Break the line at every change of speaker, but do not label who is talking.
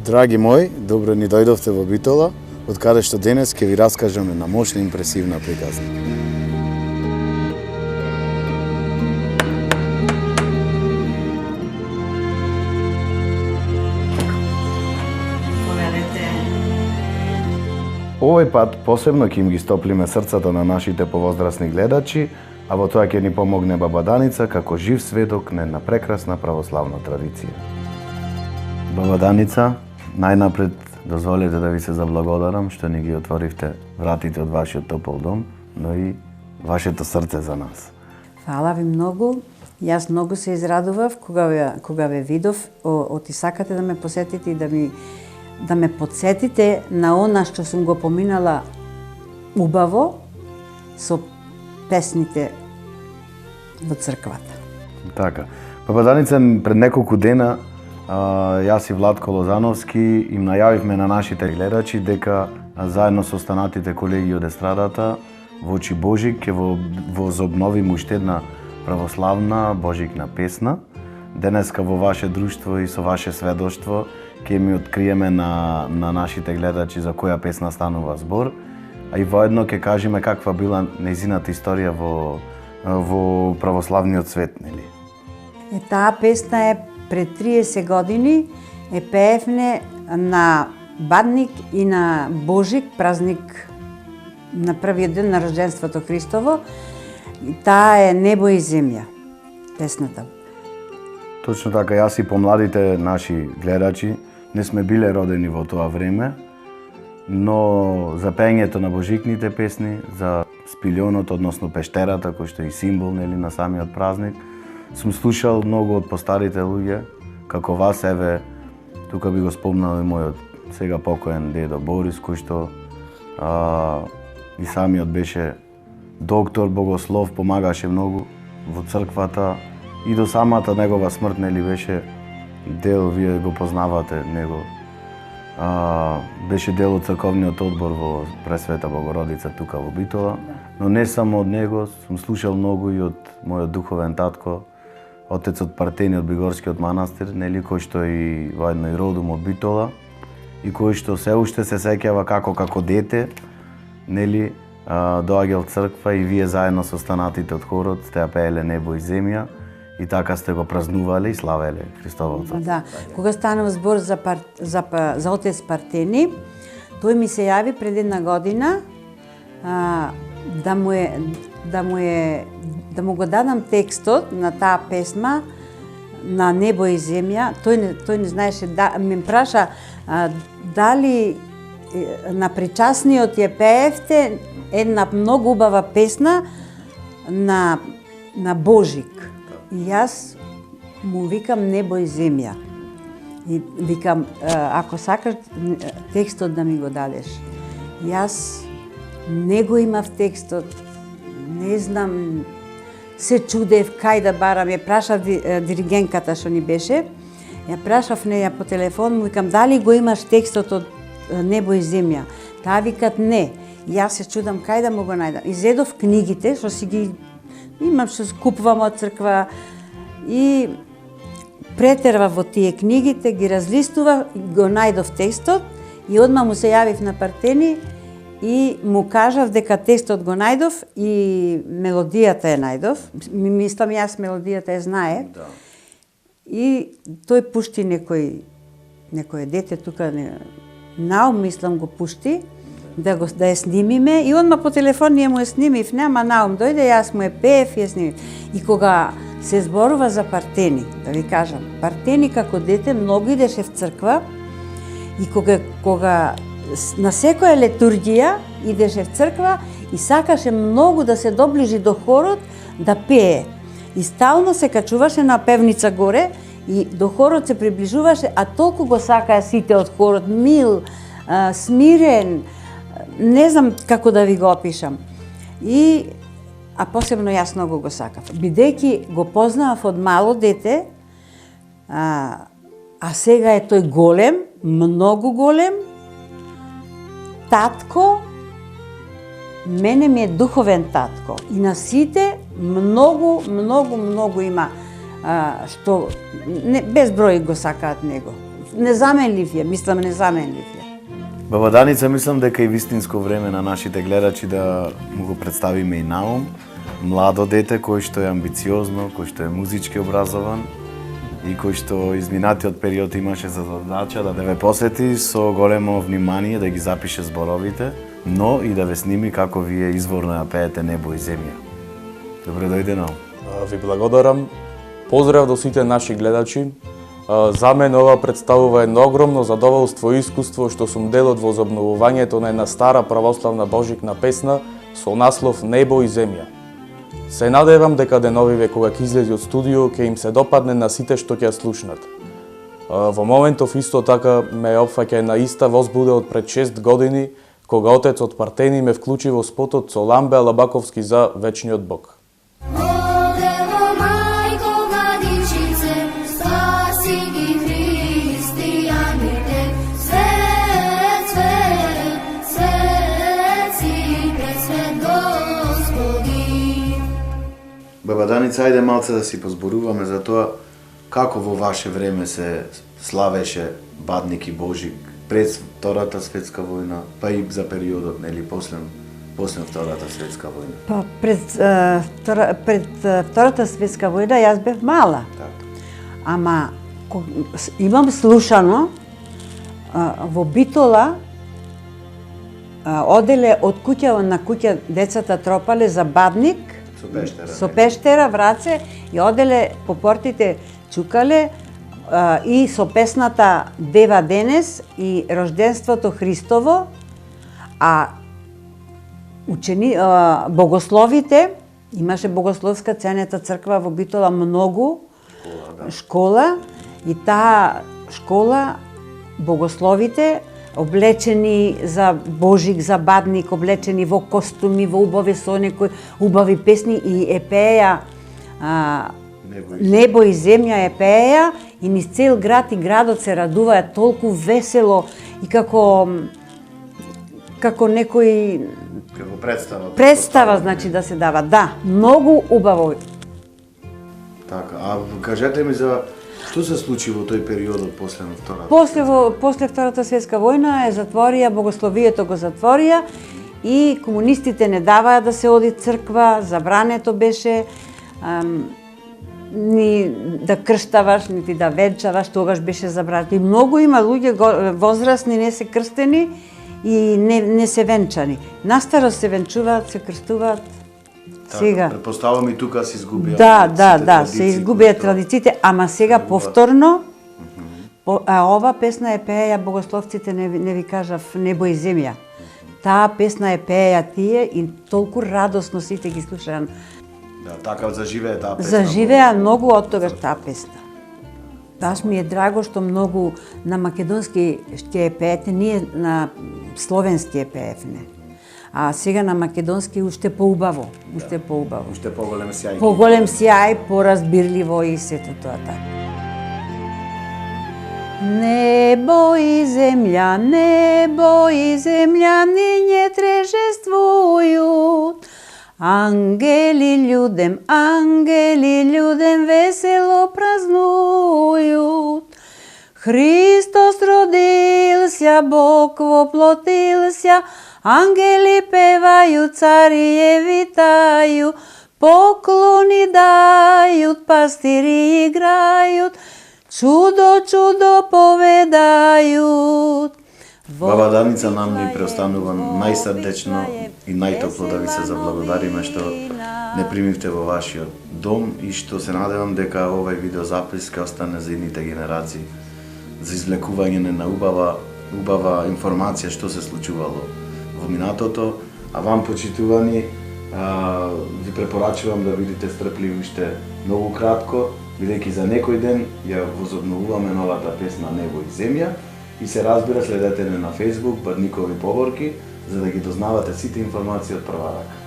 Драги мои, добро ни дојдовте во Битола, од каде што денес ќе ви раскажам една мощна и импресивна приказна. Овој пат посебно ќе им ги стоплиме срцата на нашите повозрасни гледачи, а во тоа ќе ни помогне баба Даница како жив сведок на една прекрасна православна традиција. Баба Даница, најнапред дозволете да ви се заблагодарам што ни ги отворивте вратите од вашиот топол дом, но и вашето срце за нас.
Фала ви многу. Јас многу се израдував кога ве видов, оти сакате да ме посетите и да ме подсетите на она што сум го поминала убаво со песните во црквата.
Така. Баба Даница, пред неколку дена јас и Владко Лозановски им најавивме на нашите гледачи дека заедно со останатите колеги од естрадата во очи Божик ќе возобновиме уште една православна божикна песна. Денеска во ваше друштво и со ваше сведоштво ќе ми откриеме на нашите гледачи за која песна станува збор, а и воедно ќе кажеме каква била нејзината историја во православниот свет, нели?
Таа песна е пред 30 години е пеевне на Бадник и на Божик, празник на првиот ден на рожденството Христово. Таа е Небо и земја, песната.
Точно така, јас и помладите наши гледачи не сме биле родени во тоа време, но за пењето на божикните песни, за спилионот, односно пештерата, кој што е и символ, нели, на самиот празник, сум слушал многу од постарите луѓе, како вас, еве, тука би го спомнал и мојот сега покоен дедо Борис, кој што и самиот беше доктор, богослов, помагаше многу во црквата и до самата негова смрт, нели, беше дел, вие го познавате него, беше дел од црковниот одбор во Пресвета Богородица тука во Битола, но не само од него, сум слушал многу и од мојот духовен татко, отецот Партени од Бигорскиот манастир, нели, кој што и воедно и родом од Битола и кој што се уште се сеќава како дете, нели, доаѓал црква и вие заедно со останатите од хорот сте ја пееле Небо и земја и така сте го празнувале и славеле Христовото.
Да, кога станав збор за отец Партени, тој ми се јави пред една година да му го дадам текстот на таа песма на Небо и земја. Тој не знаеше, ми праша дали на причасниот ја пеевте една многу убава песна на Божик. И јас му викам Небо и земја. И викам, ако сакаш текстот да ми го дадеш. Јас не го имав текстот, не знам, се чудев кај да барам. Ја прашав диригенката што ни беше, ја прашав неја по телефон, му викам дали го имаш текстот од Небо и земја. Таа викат не. Јас се чудам кај да му го најдам. Изедов книгите што си ги имам, што купувам од црква и претервав во тие книгите, ги разлистував, го најдов текстот и одма му се јавив на Партени и му кажав дека текстот го најдов и мелодијата ја најдов. Мислам јас мелодијата ја знае. Да. И тој пушти некој дете тука наум, мислам го пушти да ја снимиме и одма по телефон ние му ја снимив, нема наум, дојде, јас му ја пеев и ја снимив. И кога се зборува за Партени, да ви кажам, Партени како дете многу идеше в црква и кога на секоја литургија идеше в црква и сакаше многу да се доближи до хорот да пее. И стално се качуваше на певница горе и до хорот се приближуваше, а толку го сакаа сите од хорот, мил, смирен, не знам како да ви го опишам. А посебно јас многу го сакав. Бидејќи го познавав од мало дете, а сега е тој голем, многу голем, татко, мене ми е духовен татко. И на сите многу има што не, безброј го сакаат него. незаменлив е, мислам незаменлив е.
Баба Даница, мислам дека е вистинско време на нашите гледачи да му го представиме и наум. Младо дете кој што е амбициозно, кој што е музички образован и кој што изминатиот период имаше за задача да ве посети со големо внимание да ги запише зборовите, но и да ве сними како вие изворно ја пеете Небо и земја. Добре дојде.
Ви благодарам. Поздрав до сите наши гледачи. За мене ова представува едно огромно задоволство и искуство што сум дел од возобновувањето на една стара православна божикна песна со наслов Небо и земја. Се надевам дека деновиве кога ќе излезе од студио ќе им се допадне на сите што ќе ја слушнат. Во моментов исто така ме опфаќа една иста возбуда од пред 6 години кога отецот Партени ме вклучи во спотот со Ламбе Алабаковски за Вечниот Бог.
Баба Даница, ајде малце да си позборуваме за тоа како во ваше време се славеше Бадник и Божик пред Втората светска војна, па и за периодот, нели, после Втората светска војна.
Па пред Втората светска војна јас бев мала.
Така.
Ама имам слушано во Битола оделе од куќа на куќа децата тропале за Бадник. Со пештера, враце и оделе по портите чукале и со песната Дева денес и Рожденството Христово, а богословите, имаше богословска ценета црква во Битола многу, школа и таа школа богословите облечени за Божик, за Бадник, облечени во костуми, во убави со некои убави песни и е пееја Небо и земја е пееја и низ цел град и градот се радуваат толку весело и како некој представа значи да се дава. Да, многу убаво.
Така, а кажете ми за што се случи во тој период после Втората?
После Втората светска војна затворија, богословието го затворија и комунистите не даваа да се оди црква, забрането беше ни да крштаваш, нити да венчаваш, тогаш беше забрането. И многу има луѓе возрастни не се крстени и не се венчани. Настарост се венчуваат, се крстуваат. Сега.
Предпоставам и тука се изгубија.
Да, се изгубија традициите, ама сега повторно, ова песна е пееја богословците, не ви кажав Небо и земја. Таа песна е пееја тие и толку радосно сите ги слушаат.
Да, така заживеа таа песна.
Заживеа многу од тогаш таа песна. Баш ми е драго што многу на македонски ќе пеете, ние на словенски пеевме. А сега на македонски уште поубаво, уште поубаво.
Уште поголем сјај.
Поголем сјај, поразбирливо и сето тоа така. Небо и земја ниње трежествујут. Ангели људем весело празнујут. Христос родился, Бог воплотился, ангели певају, царие витају, поклони дајут, пастири играјут, чудо поведајут.
Баба Даница, нам ни преостанува најсрдечно и најтопло да ви се заблагодариме што не примивте во вашиот дом и што се надевам дека овај видеозапис ќе остане за идните генерации за извлекување на убава информација што се случувало во минатото, а вам почитувани ви препорачувам да видите стрпливи уште многу кратко, бидејќи за некој ден ја возобновуваме новата песна Небо и земја и се разбира следете на Facebook Бадникови поворки за да ги дознавате сите информации од прва рака.